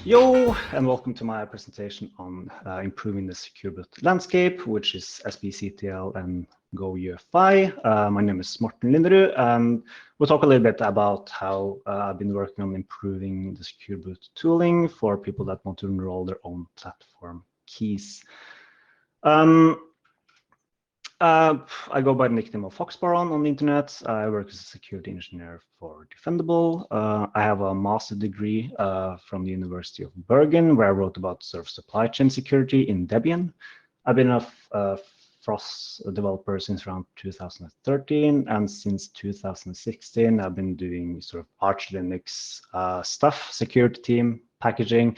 Yo, and welcome to my presentation on improving the secure boot landscape, which is sbctl and Go uefi. My name is Morten Linderud, and we'll talk a little bit about how I've been working on improving the secure boot tooling for people that want to enroll their own platform keys. I go by the nickname of Foxbaron on the internet. I work as a security engineer for Defendable. I have a master's degree from the University of Bergen, where I wrote about sort of supply chain security in Debian. I've been a FROS developer since around 2013, and since 2016, I've been doing sort of Arch Linux stuff, security team, packaging,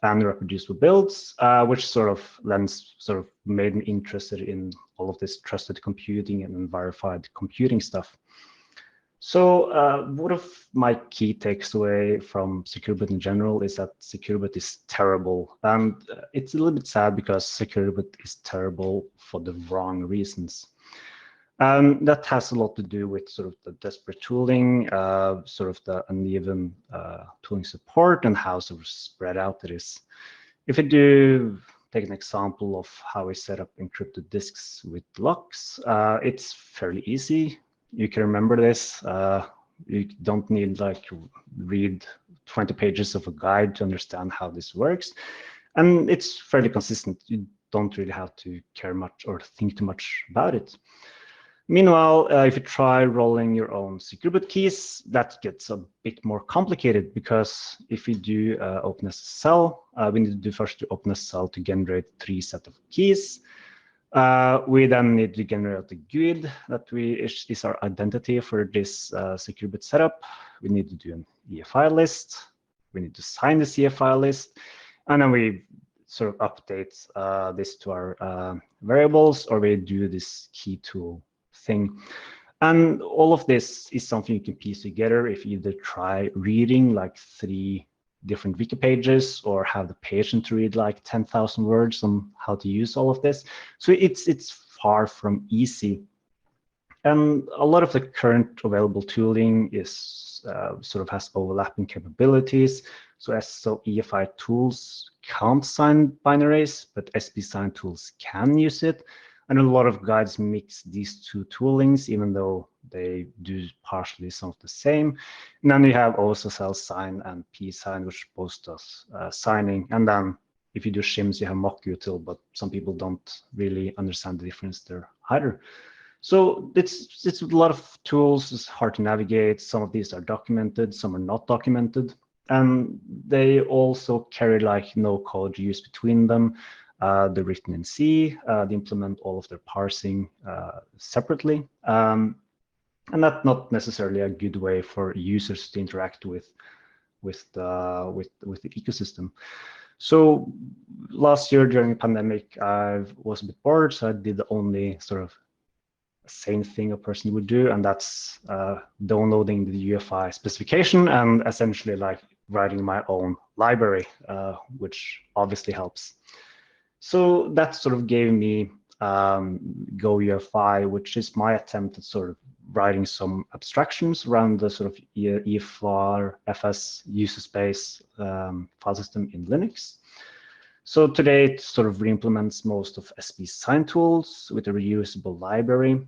and reproducible builds, which sort of made me interested in all of this trusted computing and verified computing stuff. So one of my key takeaway from secure boot in general is that secure boot is terrible. And it's a little bit sad because secure boot is terrible for the wrong reasons. That has a lot to do with sort of the desperate tooling, sort of the uneven tooling support, and how sort of spread out it is. If I do take an example of how we set up encrypted disks with locks, it's fairly easy. You can remember this. You don't need like read 20 pages of a guide to understand how this works. And it's fairly consistent. You don't really have to care much or think too much about it. Meanwhile, if you try rolling your own secure boot keys, that gets a bit more complicated, because if we do OpenSSL, we need to do first to OpenSSL to generate 3 sets of keys. We then need to generate the GUID that is our identity for this secure boot setup. We need to do an EFI list. We need to sign this EFI list, and then we sort of update this to our variables, or we do this key tool thing. And all of this is something you can piece together if you either try reading like 3 different wiki pages, or have the patience to read like 10,000 words on how to use all of this. So it's far from easy. And a lot of the current available tooling is sort of has overlapping capabilities. So EFI tools can't sign binaries, but SB-sign tools can use it. And a lot of guides mix these 2 toolings, even though they do partially some of the same. And then you have OSSL sign and p-sign, which both does signing. And then if you do shims, you have mock-util, but some people don't really understand the difference there either. So it's a lot of tools. It's hard to navigate. Some of these are documented, some are not documented. And they also carry like no code use between them. They're written in C. They implement all of their parsing separately. And that's not necessarily a good way for users to interact with the ecosystem. So last year during the pandemic, I was a bit bored, so I did the only sort of same thing a person would do, and that's downloading the UEFI specification and essentially like writing my own library, which obviously helps. So that sort of gave me Go uefi, which is my attempt at sort of writing some abstractions around the sort of EFR, FS user space file system in Linux. So today it sort of re-implements most of SB-sign tools with a reusable library.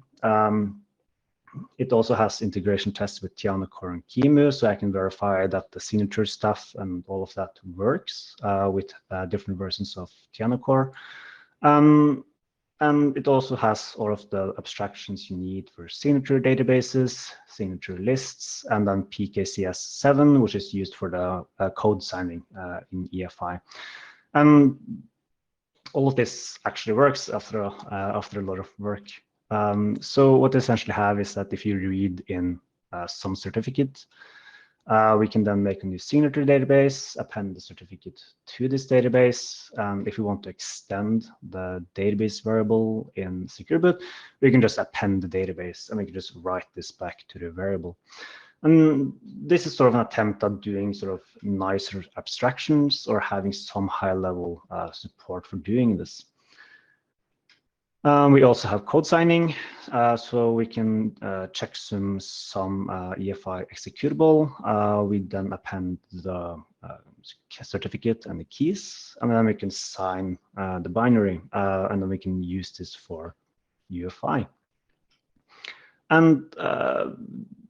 It also has integration tests with TianoCore and QEMU, so I can verify that the signature stuff and all of that works with different versions of TianoCore. And it also has all of the abstractions you need for signature databases, signature lists, and then PKCS7, which is used for the code signing in EFI. And all of this actually works after a lot of work. So what they essentially have is that if you read in some certificate, we can then make a new signature database, append the certificate to this database. And if we want to extend the database variable in secure boot, we can just append the database and we can just write this back to the variable. And this is sort of an attempt at doing sort of nicer abstractions or having some high level support for doing this. We also have code signing, so we can checksum some EFI executable. We then append the certificate and the keys, and then we can sign the binary, and then we can use this for UEFI. And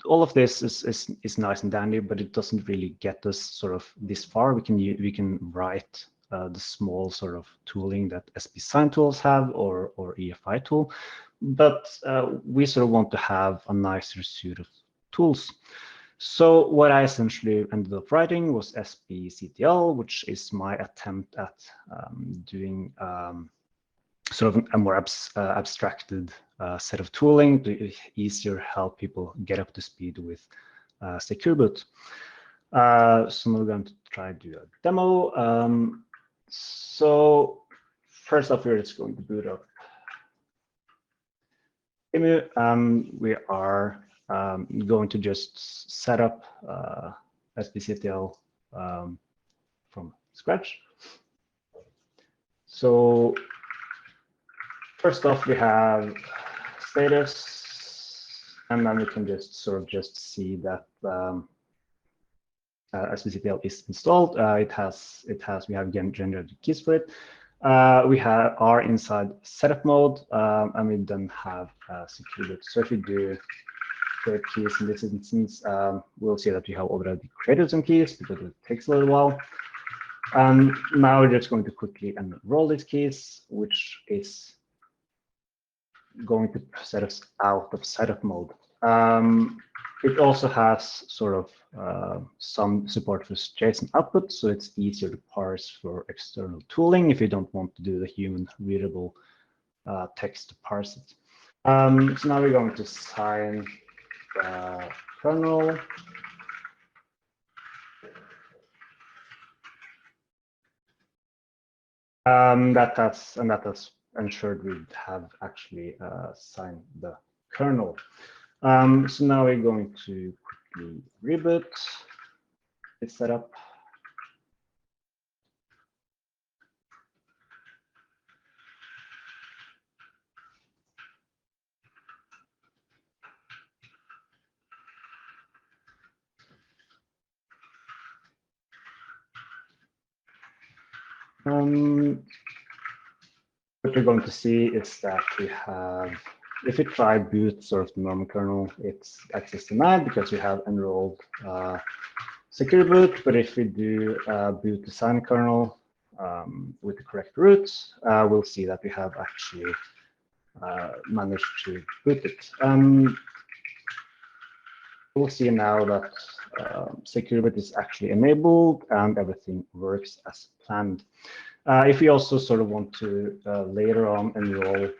all of this is nice and dandy, but it doesn't really get us sort of this far. We can write the small sort of tooling that SB tools have or EFI tool, but we sort of want to have a nicer suite of tools. So what I essentially ended up writing was sbctl, which is my attempt at doing sort of a more abstracted set of tooling to easier help people get up to speed with Secure Boot. So we're going to try to do a demo. So first off, we're just going to boot up Emu. We are going to just set up sbctl from scratch. So first off, we have status, and then we can just sort of just see that sbctl is installed. We have generated keys for it. We are inside setup mode, and we then have Secure Boot. So if we do create keys in this instance, we'll see that we have already created some keys because it takes a little while. Now we're just going to quickly enroll these keys, which is going to set us out of setup mode. It also has sort of some support for JSON output, so it's easier to parse for external tooling if you don't want to do the human readable text to parse it. So now we're going to sign the kernel. That has ensured we'd have actually signed the kernel. So now we're going to quickly reboot this setup. What we're going to see is that we have, if we try boot sort of the normal kernel, it's access denied because we have enrolled Secure Boot. But if we do boot the sign kernel with the correct root, we'll see that we have actually managed to boot it. We'll see now that Secure Boot is actually enabled and everything works as planned. If we also sort of want to later on enroll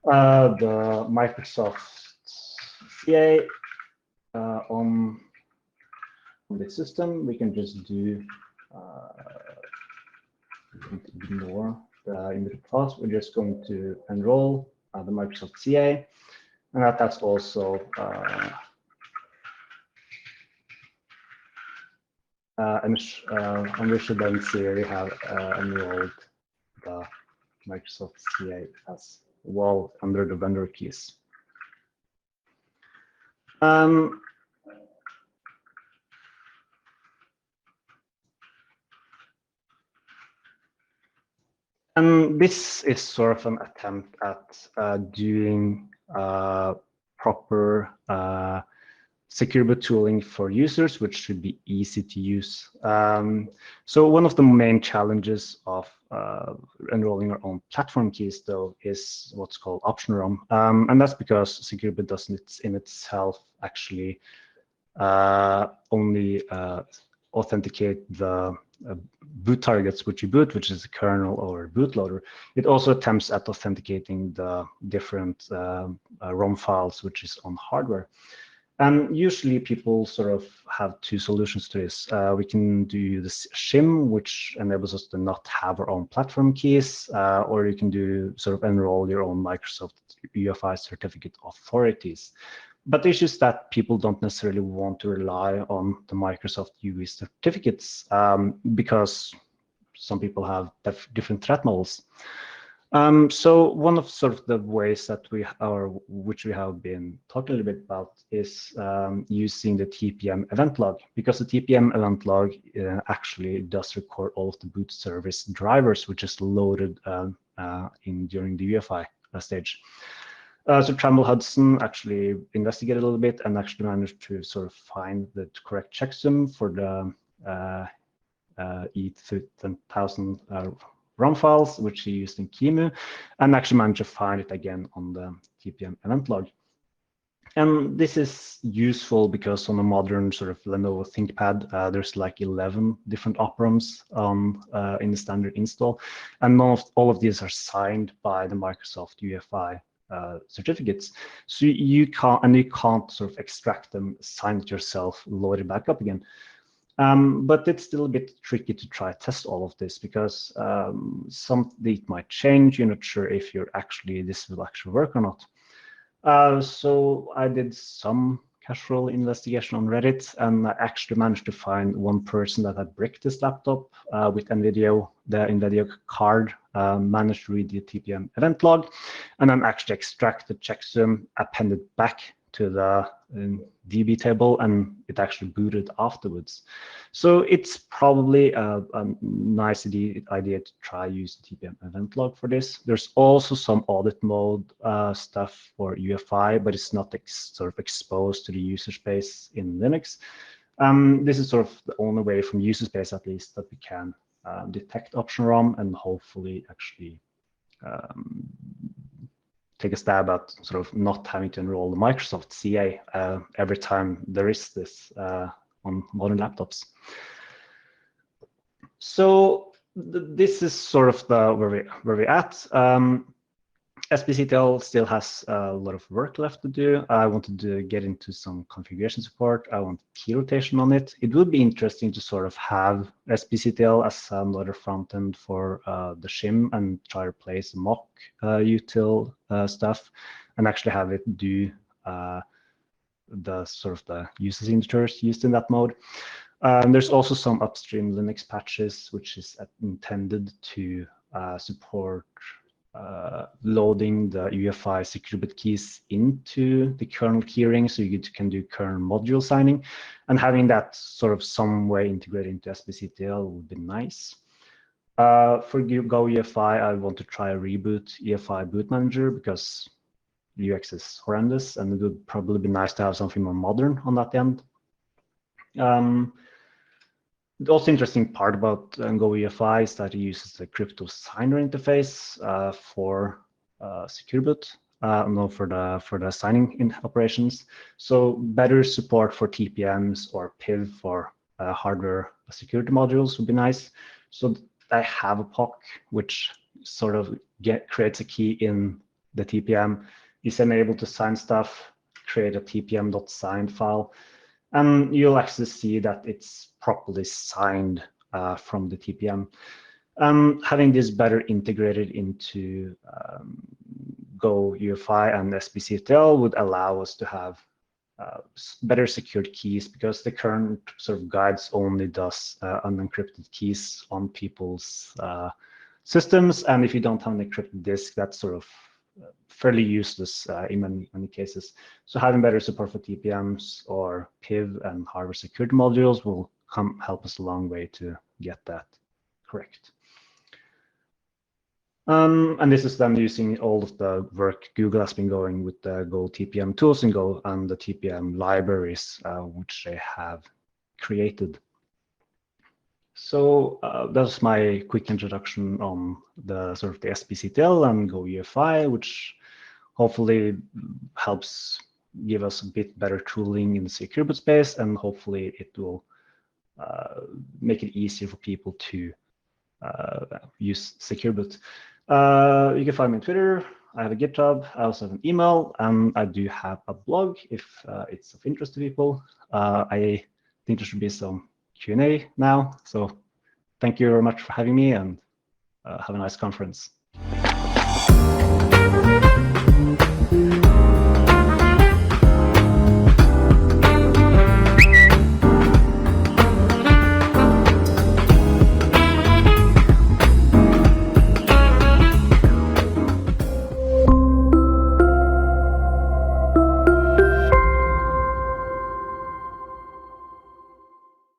the Microsoft CA on the system, we can just do ignore the immediate class. We're just going to enroll the Microsoft CA, and that's also and we should then see we have enrolled the Microsoft CA as well under the vendor keys. And this is sort of an attempt at doing proper Secure Boot tooling for users, which should be easy to use. So one of the main challenges of enrolling our own platform keys, though, is what's called option ROM. And that's because Secure Boot doesn't in itself actually only authenticate the boot targets which you boot, which is the kernel or bootloader. It also attempts at authenticating the different ROM files which is on hardware. And usually people sort of have two solutions to this. We can do this shim, which enables us to not have our own platform keys, or you can do sort of enroll your own Microsoft UEFI certificate authorities. But the issue is that people don't necessarily want to rely on the Microsoft UE certificates because some people have different threat models. So one of sort of the ways that which we have been talking a little bit about is using the TPM event log, because the TPM event log actually does record all of the boot service drivers, which is loaded during the UEFI stage. So Trammell Hudson actually investigated a little bit and actually managed to sort of find the correct checksum for the E3000 ROM files, which he used in QEMU, and actually managed to find it again on the TPM event log. And this is useful because on a modern sort of Lenovo ThinkPad, there's like 11 different operams in the standard install, and all of these are signed by the Microsoft UEFI certificates. So you can't sort of extract them, sign it yourself, load it back up again. But it's still a bit tricky to try test all of this because something might change. You're not sure if this will actually work or not. So I did some casual investigation on Reddit, and I actually managed to find one person that had bricked this laptop with the NVIDIA card, managed to read the TPM event log, and then actually extract the checksum, append it back to the DB table, and it actually booted afterwards. So it's probably a nice idea to try use the TPM event log for this. There's also some audit mode stuff for UEFI, but it's not sort of exposed to the user space in Linux. This is sort of the only way from user space, at least, that we can detect option ROM and hopefully actually take a stab at sort of not having to enroll the Microsoft CA every time there is this on modern laptops. So this is sort of where we're at. sbctl still has a lot of work left to do. I wanted to get into some configuration support. I want key rotation on it. It would be interesting to sort of have sbctl as another front end for the shim and try to replace mock util stuff and actually have it do the sort of the user signatures used in that mode. There's also some upstream Linux patches, which is intended to support loading the UEFI secure boot keys into the kernel keyring, so you can do kernel module signing, and having that sort of some way integrated into sbctl would be nice. For Go UEFI, I want to try a reboot UEFI boot manager because UX is horrendous, and it would probably be nice to have something more modern on that end. The also interesting part about Go UEFI is that it uses the crypto signer interface for secure boot, for the signing in operations. So better support for TPMs or PIV for hardware security modules would be nice. So I have a POC which sort of creates a key in the TPM, is enabled to sign stuff, create a tpm.signed file, and you'll actually see that it's properly signed from the TPM. Having this better integrated into Go UEFI and sbctl would allow us to have better secured keys, because the current sort of guides only does unencrypted keys on people's systems, and if you don't have an encrypted disk, that's sort of fairly useless in many cases. So having better support for TPMs or PIV and hardware security modules will help us a long way to get that correct. And this is then using all of the work Google has been going with the Go TPM tools and Go and the TPM libraries which they have created. So that's my quick introduction on the sort of the sbctl and Go UEFI, which hopefully helps give us a bit better tooling in the secure boot space, and hopefully it will make it easier for people to use secure boot. You can find me on Twitter. I have a GitHub. I also have an email, and I do have a blog if it's of interest to people. I think there should be some Q&A now. So thank you very much for having me, and have a nice conference.